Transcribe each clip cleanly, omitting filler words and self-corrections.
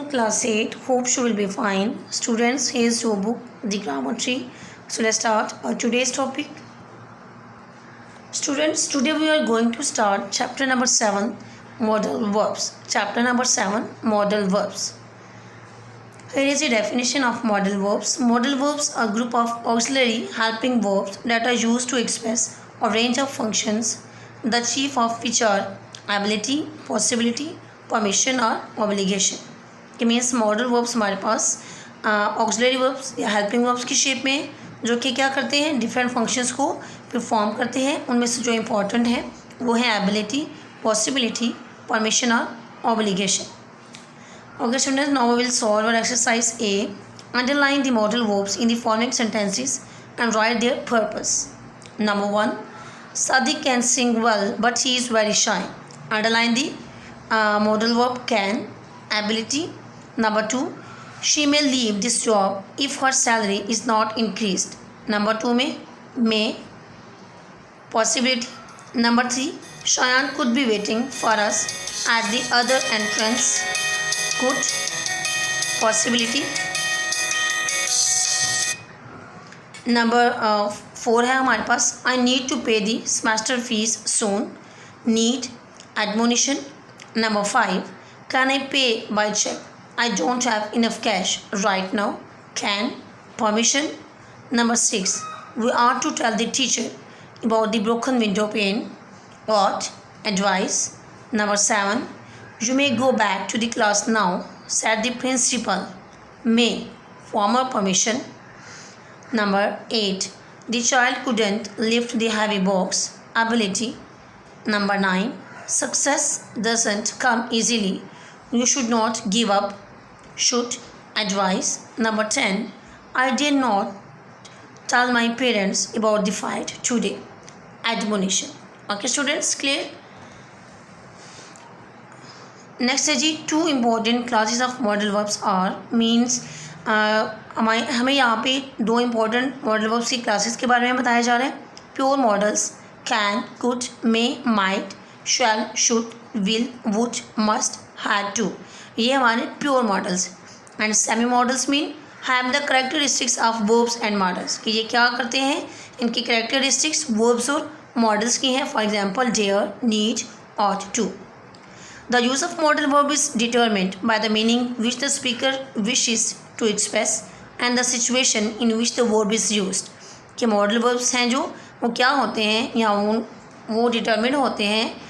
class 8. Hope you will be fine. Students, here's your book, The Grammar Tree. So let's start today's topic. Students, today we are going to start chapter number 7, Modal Verbs. Chapter number 7, Modal Verbs. Here is a definition of modal verbs. Modal verbs are a group of auxiliary helping verbs that are used to express a range of functions, the chief of which are ability, possibility, permission और obligation. के means modal verbs हमारे पास auxiliary verbs या helping verbs की shape में जो कि क्या करते हैं, डिफरेंट फंक्शंस को परफॉर्म करते हैं. उनमें से जो इम्पोर्टेंट है वो है एबिलिटी, पॉसिबिलिटी, परमिशन और obligation. Okay students, now we will solve our exercise A. Underline the modal verbs in the following sentences and write their purpose. Number 1, Sadiq can sing well but he is very shy. Underline the modal verb can, ability. Number 2, she may leave this job if her salary is not increased. Number 2 में may, possibility. Number 3, Shayan could be waiting for us at the other entrance. Could, possibility. Number 4 है हमारे पास I need to pay the semester fees soon. Need, admonition. Number 5, can I pay by check? I don't have enough cash right now. Can, permission. Number 6, we are to tell the teacher about the broken window pane. What, advice. Number 7, you may go back to the class now, said the principal. May, formal permission. Number 8, the child couldn't lift the heavy box. Ability. Number 9, success doesn't come easily. You should not give up. Should, advice. Number 10, I did not tell my parents about the fight today. Admonition. Okay students, clear? Next है जी, two important classes of modal verbs are means हमें यहाँ पे दो important modal verbs की classes के बारे में बताया जा रहा है. Pure modals can, could, may, might, shall, should, will, would, must, had to. ये हमारे pure modals. And semi modals mean have the characteristics of verbs and modals. कि ये क्या करते हैं, इनकी करेक्टरिस्टिक्स वर्ब्स और मॉडल्स की हैं. For example dare, need, ought to. The use of modal verb is determined by the meaning which the speaker wishes to express and the situation in which the verb is used. कि modal verbs हैं जो वो क्या होते हैं या वो determine होते हैं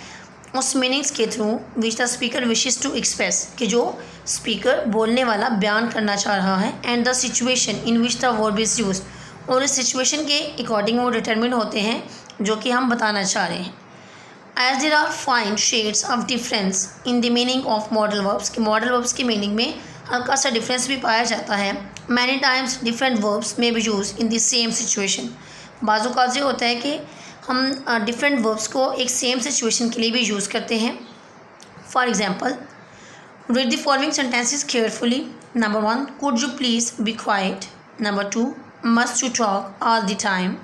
उस मीनिंग्स के through which the speaker wishes to express, कि जो स्पीकर बोलने वाला बयान करना चाह रहा है. And the situation in which the verb is used, और इस सिचुएशन के अकॉर्डिंग वो डिटरमिन होते हैं जो कि हम बताना चाह रहे हैं. As there are fine shades of difference in the meaning of modal verbs. कि मॉडल वर्ब्स की मीनिंग में हल्का सा डिफरेंस भी पाया जाता है. Many times different verbs may be use in the same situation. बाज़ औक़ात ये होता है कि हम डिफरेंट वर्ब्स को एक सेम सिचुएशन के लिए भी यूज़ करते हैं. For example, read the following sentences carefully. Number 1, could you please be quiet. Number 2, must you talk all the time.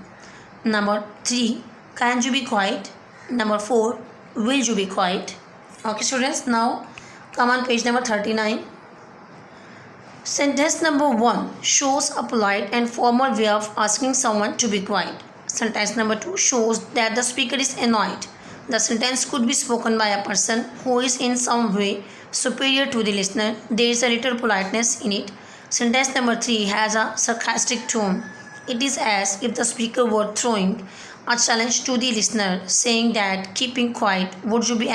Number 3, can you be quiet. Number 4, will you be quiet. Okay students, now come on page number 39. Sentence number 1 shows a polite and formal way of asking someone to be quiet. Sentence number 2 shows that the speaker is annoyed. The sentence could be spoken by a person who is in some way superior to the listener. There is a little politeness in it. Sentence number 3 has a sarcastic tone. It is as if the speaker were throwing a challenge to the listener, saying that keeping quiet would you be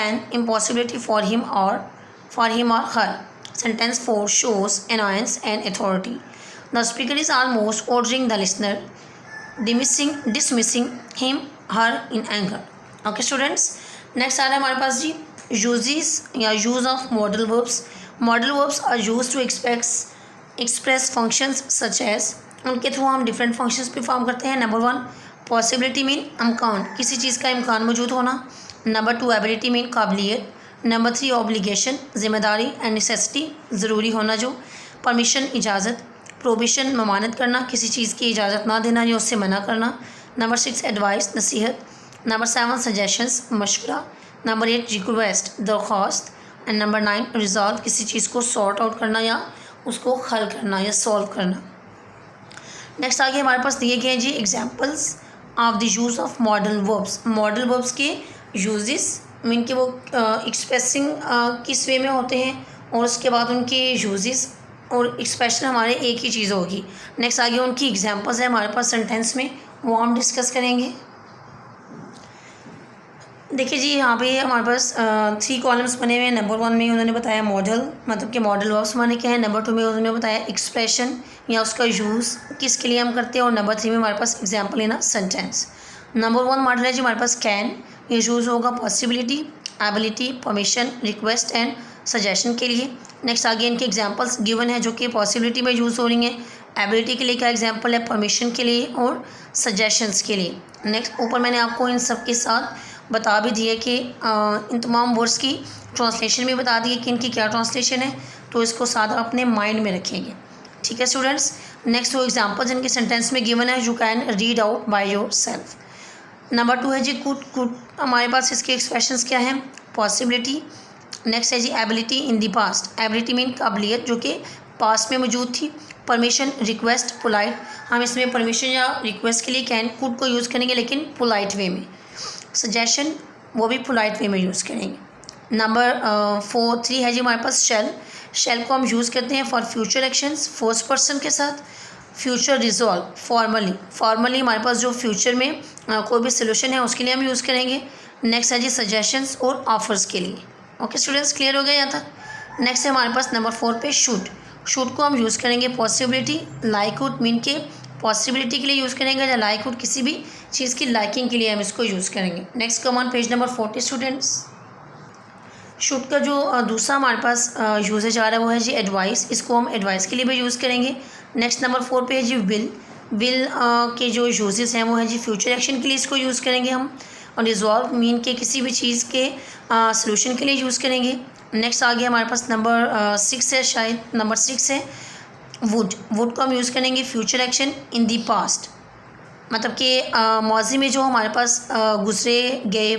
an impossibility for him or her. Sentence 4 shows annoyance and authority. The speaker is almost ordering the listener, dismissing him, her in anger. Okay students, next आ रहा है हमारे पास जी uses या use of modal verbs. Modal verbs are used to express functions such as, उनके through हम different functions perform करते हैं. Number 1, possibility mean इम्कान, किसी चीज़ का इम्कान मौजूद होना. नंबर 2, एबिलिटी मीन काबिलियत. नंबर 3, ऑब्लिगेशन, जिम्मेदारी एंड नेसेसिटी, ज़रूरी होना जो. परमिशन, इजाज़त. प्रोबिशन, ममानत करना, किसी चीज़ की इजाज़त ना देना या उससे मना करना. नंबर 6, एडवाइस, नसीहत. नंबर 7, सजेशंस, मशवरा. नंबर 8, रिक्वेस्ट, दरख्वास्त. एंड नंबर 9 रिजॉल्व, किसी चीज़ को सॉर्ट आउट करना या उसको हल करना या सॉल्व करना। नेक्स्ट आगे हमारे पास दिए गए हैं जी examples of the use of modal verbs. Modal verbs के यूजेस मीन के वो एक्सप्रेसिंग किस वे में होते हैं और उसके बाद उनके यूजेस और एक्सप्रेशन हमारे एक ही चीज़ होगी। नेक्स्ट आगे उनकी एग्जांपल्स है हमारे पास सेंटेंस में, वो हम डिस्कस करेंगे। देखिए जी यहाँ पे हमारे पास 3 कॉलम्स बने हुए हैं। नंबर 1 में उन्होंने बताया मॉडल, मतलब कि मॉडल वर्ब्स माने क्या है। नंबर 2 में उन्होंने बताया एक्सप्रेशन या उसका यूज़ किसके लिए हम करते हैं। और नंबर 3 में हमारे पास example in a sentence. Number 1 modal है जी हमारे पास कैन, ये यूज़ होगा possibility, ability, permission, request and suggestion के लिए। नेक्स्ट आगे इनके एग्जांपल्स गिवन है जो कि पॉसिबिलिटी में यूज़ हो रही हैं। एबिलिटी के लिए क्या एग्जांपल है, परमिशन के लिए और सजेशंस के लिए। नेक्स्ट ऊपर मैंने आपको इन सब के साथ बता भी दिए कि इन तमाम वर्ड्स की ट्रांसलेशन भी बता दिए कि इनकी क्या ट्रांसलेशन है, तो इसको साथ अपने माइंड में रखेंगे। ठीक है स्टूडेंट्स। नेक्स्ट वो एग्जांपल्स इनके सेंटेंस में गिवन है, you can read out by your self. Number 2 है जी कुड हमारे पास इसके एक्सप्रेशंस क्या हैं, पॉसिबिलिटी। नेक्स्ट है जी ability in the past, ability mean काबिलियत जो कि पास्ट में मौजूद थी। परमिशन, रिक्वेस्ट, पोलाइट, हम इसमें परमिशन या रिक्वेस्ट के लिए कैन कुड को यूज़ करेंगे लेकिन पोलाइट वे में। सजेशन वो भी पोलाइट वे में यूज़ करेंगे। नंबर 3 है जी हमारे पास शेल। शेल को हम यूज़ करते हैं for future actions, first person के साथ। फ्यूचर रिजॉल्व, फॉर्मली हमारे पास जो फ्यूचर में कोई भी सोल्यूशन है उसके लिए हम यूज़ करेंगे। नेक्स्ट है जी सजेशंस और ऑफर्स के लिए। ओके स्टूडेंट्स, क्लियर हो गया यहाँ तक। नेक्स्ट है हमारे पास नंबर 4 पे शूट को हम यूज़ करेंगे पॉसिबिलिटी, लाइकहुड मीन के पॉसिबिलिटी के लिए यूज़ करेंगे, या लाइकहुड किसी भी चीज़ की लाइकिंग के लिए हम इसको यूज़ करेंगे। Next come on page number 40 students. Shoot का जो दूसरा हमारे पास यूजेज आ रहा है वो है जी एडवाइस, इसको हम एडवाइस के लिए भी यूज़ करेंगे। नेक्स्ट नंबर 4 पे है जी विल के जो यूजेस हैं वो है जी फ्यूचर एक्शन के लिए इसको यूज़ करेंगे हम। और रिजॉल्व मीन के किसी भी चीज़ के सोल्यूशन के लिए यूज़ करेंगे। नेक्स्ट आ गया हमारे पास नंबर 6 है, शायद नंबर 6 है वुड को हम यूज़ करेंगे future action in the past, मतलब कि माजी में जो हमारे पास गुजरे गए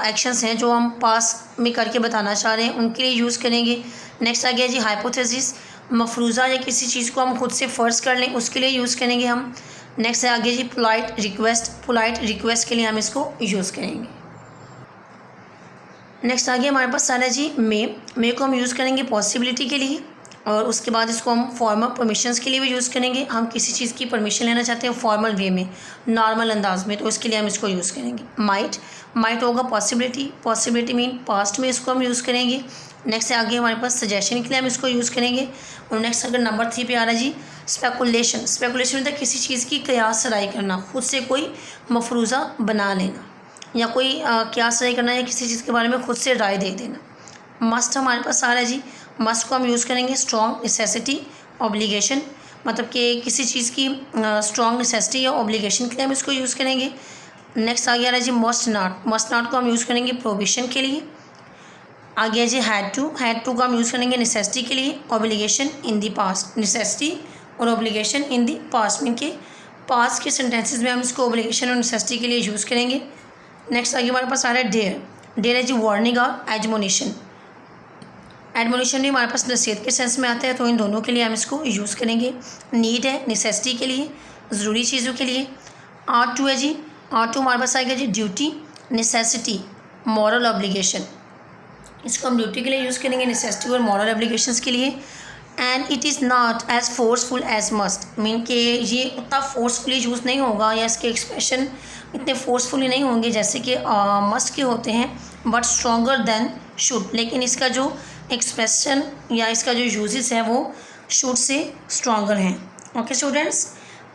एक्शंस हैं जो हम पास में करके बताना चाह रहे हैं उनके लिए यूज़ करेंगे। नेक्स्ट आ गया जी हाइपोथेसिस, मफरूज़ा या किसी चीज़ को हम खुद से फ़र्ज़ कर लें उसके लिए यूज़ करेंगे हम। नेक्स्ट है आगे जी पोलाइट रिक्वेस्ट के लिए हम इसको यूज़ करेंगे। नेक्स्ट आ गया हमारे पास सारा जी मे को हम यूज़ करेंगे पॉसिबिलिटी के लिए, और उसके बाद इसको हम फॉर्मल परमिशंस के लिए भी यूज़ करेंगे। हम किसी चीज़ की परमिशन लेना चाहते हैं फॉर्मल वे में, नॉर्मल अंदाज में, तो उसके लिए हम इसको यूज़ करेंगे। माइट होगा पॉसिबिलिटी मीन पास्ट में इसको हम यूज़ करेंगे। नेक्स्ट है आगे हमारे पास सजेशन के लिए हम इसको यूज़ करेंगे। और नेक्स्ट अगर नंबर 3 पे आ रहा है जी स्पेकुलेशन मतलब किसी चीज़ की कयास राय करना, खुद से कोई मफरूज़ा बना लेना या कोई कयास राय करना या किसी चीज़ के बारे में खुद से राय दे देना। मस्ट हमारे पास आ रहा है जी, मस्ट को हम यूज़ करेंगे स्ट्रॉन्ग नेसेसिटी ऑब्लिगेशन, मतलब कि किसी चीज़ की स्ट्रॉन्ग नेसेसिटी या ऑब्लिगेशन के लिए हम इसको यूज़ करेंगे। नेक्स्ट आ गया है जी मस्ट नॉट को हम यूज़ करेंगे प्रोविशन के लिए। आ गया जी हैड टू को हम यूज़ करेंगे नेसेसिटी के लिए, obligation in the past, necessity और obligation in the past mean के पास्ट के सेंटेंसेस में हम इसको ऑब्लिगेशन और नेसेसिटी के लिए यूज़ करेंगे। नेक्स्ट आगे हमारे पास आ रहा है डेयर है जी वार्निंग और एडमोनिशन भी हमारे पास नसीहत के सेंस में आता है, तो इन दोनों के लिए हम इसको यूज़ करेंगे। नीड है नेसेसिटी के लिए, ज़रूरी चीज़ों के लिए। आर टू है जी, आर टू हमारे पास आएगा जी ड्यूटी, नेसेसिटी, मॉरल ऑब्लिगेशन, इसको हम ड्यूटी के लिए यूज़ करेंगे, नेसेसिटी और मॉरल ऑब्लिगेशंस के लिए। And it is not as forceful as must mean के ये उतना फोर्सफुली यूज़ नहीं होगा या इसके एक्सप्रेशन इतने फोर्सफुली नहीं होंगे जैसे कि मस्ट के होते हैं, बट स्ट्रॉन्गर देन शुड, लेकिन इसका जो एक्सप्रेशन या इसका जो यूजेस है वो शुड से स्ट्रॉन्गर हैं। ओके स्टूडेंट्स,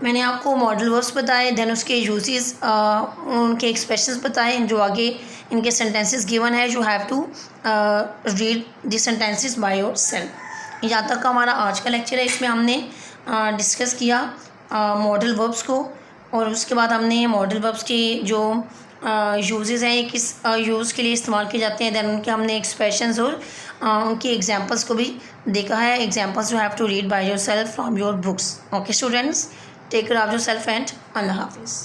मैंने आपको मॉडल वर्ब्स बताए, देन उसके यूजेस उनके एक्सप्रेशंस बताए, जो आगे इनके सेंटेंसेस गिवन है, you have to read the sentences by yourself. यहाँ तक का हमारा आज का लेक्चर है, इसमें हमने डिस्कस किया मॉडल वर्ब्स को, और उसके बाद हमने मॉडल वर्ब्स के जो यूजेस हैं किस यूज़ के लिए इस्तेमाल किए जाते हैं, दैन उनके हमने एक्सप्रेशंस और उनकी एग्जांपल्स को भी देखा है। Examples you have to read by yourself from your books. Okay students, take care of yourself and अल्लाह हाफिज़।